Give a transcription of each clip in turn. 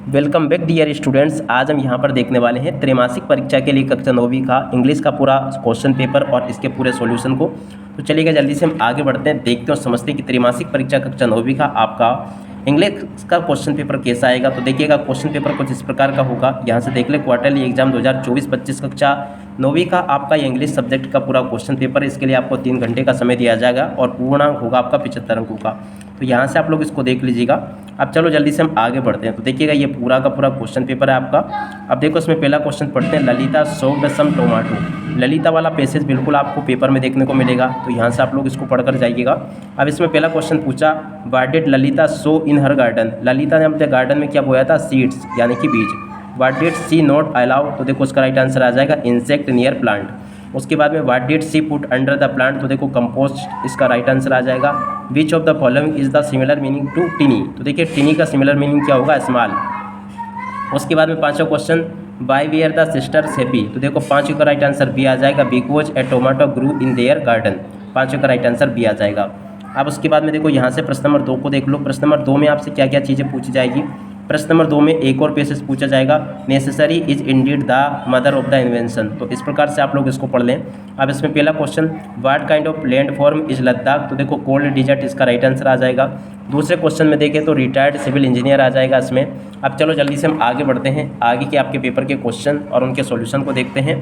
Welcome back dear students. आज हम यहाँ पर देखने वाले हैं त्रैमासिक परीक्षा के लिए कक्षा 9वीं का इंग्लिश का पूरा क्वेश्चन पेपर और इसके पूरे सॉल्यूशन को। तो चलिएगा जल्दी से हम आगे बढ़ते हैं, देखते हैं और समझते हैं कि त्रैमासिक परीक्षा कक्षा 9वीं का आपका इंग्लिश का क्वेश्चन पेपर कैसा आएगा। तो देखिएगा क्वेश्चन पेपर कुछ इस प्रकार का होगा। यहाँ से देख ले क्वार्टरली एग्जाम 2024-25 कक्षा 9वीं का आपका ये इंग्लिश सब्जेक्ट का पूरा क्वेश्चन पेपर। इसके लिए आपको 3 घंटे का समय दिया जाएगा और पूर्णांक होगा आपका 75 अंकों का। तो यहाँ से आप लोग इसको देख लीजिएगा। अब चलो जल्दी से हम आगे बढ़ते हैं। तो देखिएगा ये पूरा का पूरा क्वेश्चन पेपर है आपका। अब देखो इसमें पहला क्वेश्चन पढ़ते हैं, Lalita sold some tomato. Lalita वाला पैसेज बिल्कुल आपको पेपर में देखने को मिलेगा, तो यहाँ से आप लोग इसको पढ़कर जाइएगा। अब इसमें पहला क्वेश्चन पूछा, what did Lalita so in her garden. Lalita ने अपने गार्डन में क्या बोया था? सीड्स यानी कि बीज। What did she not allow, तो देखो उसका राइट आंसर आ जाएगा इंसेक्ट नियर प्लांट। उसके बाद में what did she put under the plant, तो देखो कंपोस्ट इसका राइट आंसर आ जाएगा। Which of the following is the similar meaning to tiny, तो देखिए टिनी का सिमिलर मीनिंग क्या होगा? स्मॉल। उसके बाद में पांचवा question, why were the sisters happy, तो देखो पांचों का राइट आंसर बी आ जाएगा। Because a tomato grew in their garden, पांचों का राइट आंसर बी आ जाएगा। अब उसके बाद में देखो यहाँ से प्रश्न नंबर 2 को देख लो। प्रश्न नंबर 2 में आपसे क्या क्या चीज़ें पूछी जाएगी। प्रश्न नंबर 2 में एक और पैसेज पूछा जाएगा, necessary is Indeed the mother of the invention. तो इस प्रकार से आप लोग इसको पढ़ लें। अब इसमें पहला question, what kind of land form is Ladakh, तो देखो कोल्ड डिजर्ट इसका राइट आंसर आ जाएगा। दूसरे क्वेश्चन में देखें तो रिटायर्ड सिविल इंजीनियर आ जाएगा इसमें। अब चलो जल्दी से हम आगे बढ़ते हैं, आगे के आपके पेपर के क्वेश्चन और उनके सॉल्यूशन को देखते हैं।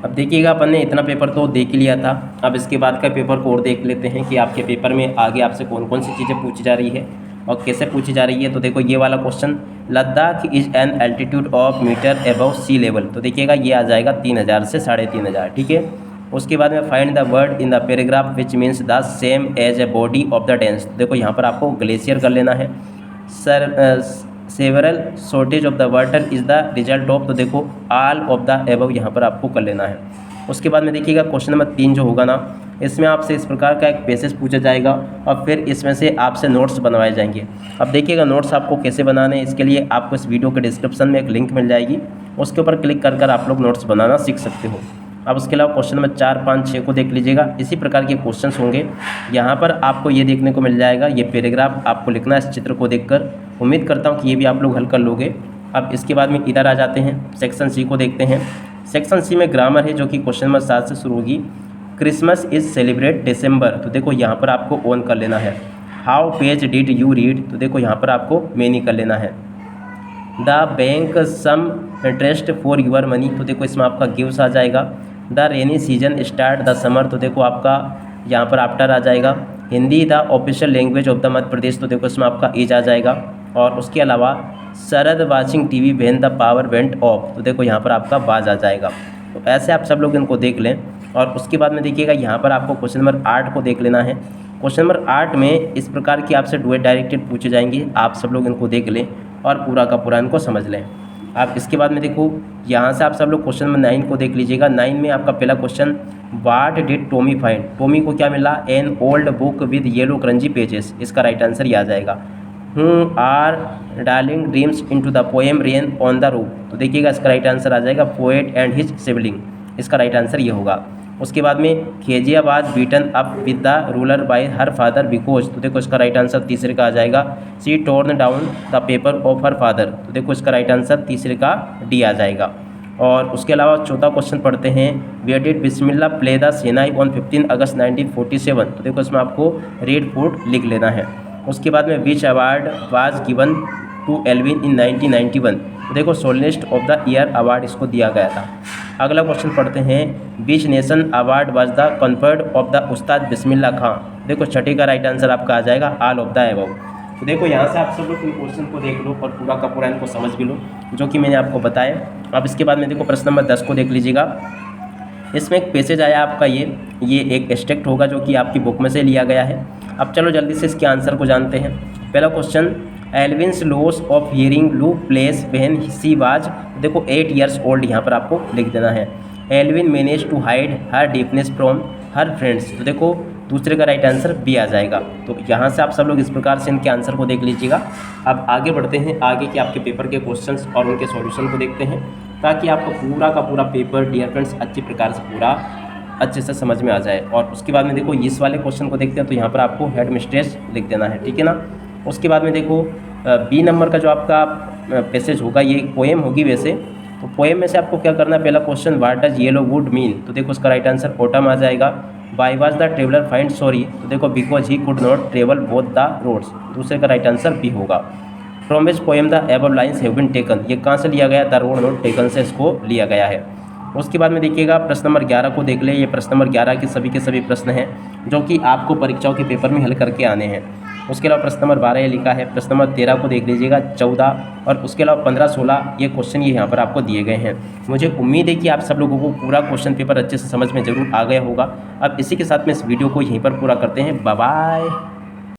अब देखिएगा अपन ने इतना पेपर तो देख लिया था, अब इसके बाद का पेपर को और देख लेते हैं कि आपके पेपर में आगे आपसे कौन कौन सी चीज़ें पूछी जा रही है और कैसे पूछी जा रही है। तो देखो ये वाला question, Ladakh is an altitude of metre above sea level, तो देखिएगा ये आ जाएगा 3000 से 3500, ठीक है। उसके बाद में find the word in the paragraph which means the same as a body of the dense, देखो यहाँ पर आपको ग्लेशियर कर लेना है। Several shortage of the water is the result of, तो देखो ऑल ऑफ द एबव यहाँ पर आपको कर लेना है। उसके बाद में देखिएगा क्वेश्चन नंबर 3 जो होगा ना, इसमें आपसे इस प्रकार का एक पैसेज पूछा जाएगा और फिर इसमें से आपसे नोट्स बनवाए जाएंगे। अब देखिएगा नोट्स आपको कैसे बनाने हैं, इसके लिए आपको इस वीडियो के डिस्क्रिप्शन में एक लिंक मिल जाएगी, उसके ऊपर क्लिक कर आप लोग नोट्स बनाना सीख सकते हो। अब उसके अलावा क्वेश्चन नंबर 4, 5, 6 को देख लीजिएगा। इसी प्रकार के क्वेश्चंस होंगे। यहाँ पर आपको ये देखने को मिल जाएगा, ये पैराग्राफ आपको लिखना है इस चित्र को देखकर। उम्मीद करता हूँ कि ये भी आप लोग हल कर लोगे। अब इसके बाद में इधर आ जाते हैं, सेक्शन सी को देखते हैं। सेक्शन सी में ग्रामर है जो कि क्वेश्चन नंबर 7 से शुरू होगी। क्रिसमस इज सेलिब्रेट डिसम्बर, तो देखो यहाँ पर आपको ऑन कर लेना है। How page did you read, तो देखो यहाँ पर आपको मेनी कर लेना है। The bank some interest for your money, तो देखो इसमें आपका गिव्स आ जाएगा। The rainy season start the summer, तो देखो आपका यहाँ पर आफ्टर आ जाएगा। Hindi the official language of the Madhya Pradesh, तो देखो इसमें आपका इज आ जाएगा। और उसके अलावा Sharad watching TV when the power went off, तो देखो यहाँ पर आपका बाज आ जाएगा। तो ऐसे आप सब लोग इनको देख लें। और उसके बाद में देखिएगा यहाँ पर आपको क्वेश्चन नंबर 8 को देख लेना है। क्वेश्चन नंबर 8 में इस प्रकार की आपसे डुएट डायरेक्टेड पूछे जाएंगे, आप सब लोग इनको देख लें और पूरा का पूरा इनको समझ लें। आप इसके बाद में देखो यहाँ से आप सब लोग क्वेश्चन नंबर 9 को देख लीजिएगा। 9 में आपका पहला question, what did Tommy find, Tommy को क्या मिला? An old book with yellow crunchy pages, इसका राइट आंसर ये आ जाएगा। Are darling dreams into the poem rain on the roof, तो देखिएगा इसका राइट आंसर आ जाएगा पोएट एंड हिज सिबलिंग, इसका राइट आंसर ये होगा। उसके बाद में Kezia was beaten up with the ruler by her father because, तो देखो इसका राइट आंसर तीसरे का आ जाएगा। She torn down the paper of her father, तो देखो इसका राइट आंसर तीसरे का डी आ जाएगा। और उसके अलावा चौथा क्वेश्चन पढ़ते हैं, where did Bismillah play the shehnai on 15 August 1947, तो देखो इसमें आपको रेड फोर्ट लिख लेना है। उसके बाद में which award was given to Alvin in 1991, तो देखो soloist of the year award इसको दिया गया था। अगला क्वेश्चन पढ़ते हैं, which nation award was the conferred of the Ustad Bismillah खां, देखो छठी का राइट आंसर आपका आ जाएगा ऑल ऑफ द एबव। तो देखो यहाँ से आप सब लोग इन क्वेश्चन को देख लो और पूरा का पूरा इनको समझ भी लो जो कि मैंने आपको बताया। अब इसके बाद में देखो प्रश्न नंबर 10 को देख लीजिएगा। इसमें एक पैसेज आया आपका, ये एक एक्सट्रैक्ट होगा जो कि आपकी बुक में से लिया गया है। अब चलो जल्दी से इसके आंसर को जानते हैं। पहला क्वेश्चन, एल्विन्स लॉस ऑफ हियरिंग लू प्लेस व्हेन शी वाज, देखो 8 ईयर्स ओल्ड यहाँ पर आपको लिख देना है। Elvin manage to hide her deepness from her friends, तो देखो दूसरे का राइट आंसर बी आ जाएगा। तो यहाँ से आप सब लोग इस प्रकार से इनके आंसर को देख लीजिएगा। अब आगे बढ़ते हैं, आगे के आपके पेपर के क्वेश्चंस और उनके सॉल्यूशन को देखते हैं, ताकि आपका पूरा का पूरा पेपर डियर फ्रेंड्स अच्छी प्रकार से पूरा अच्छे से समझ में आ जाए। और उसके बाद में देखो इस वाले क्वेश्चन को देखते हैं, तो यहाँ पर आपको हेड मिस्ट्रेस लिख देना है, ठीक है ना। उसके बाद में देखो बी नंबर का जो आपका पैसेज होगा ये एक पोएम होगी वैसे। तो पोएम में से आपको क्या करना है, पहला question what does yellow wood mean, तो देखो उसका राइट आंसर ऑटम आ जाएगा। Why was the traveller find sorry, तो देखो because he could not travel both the roads, दूसरे का राइट आंसर बी होगा। From which poem the above lines have been taken, ये कहाँ से लिया गया, द रोड नॉट टेकन से इसको लिया गया है। उसके बाद में देखिएगा प्रश्न नंबर 11 को देख ले, ये प्रश्न नंबर 11 के सभी प्रश्न हैं जो कि आपको परीक्षाओं के पेपर में हल करके आने हैं। उसके अलावा प्रश्न नंबर 12 ये लिखा है, प्रश्न नंबर 13 को देख लीजिएगा, 14 और उसके अलावा 15, 16 ये क्वेश्चन ये यहाँ पर आपको दिए गए हैं। मुझे उम्मीद है कि आप सब लोगों को पूरा क्वेश्चन पेपर अच्छे से समझ में ज़रूर आ गया होगा। अब इसी के साथ में इस वीडियो को यहीं पर पूरा करते हैं। Bye bye.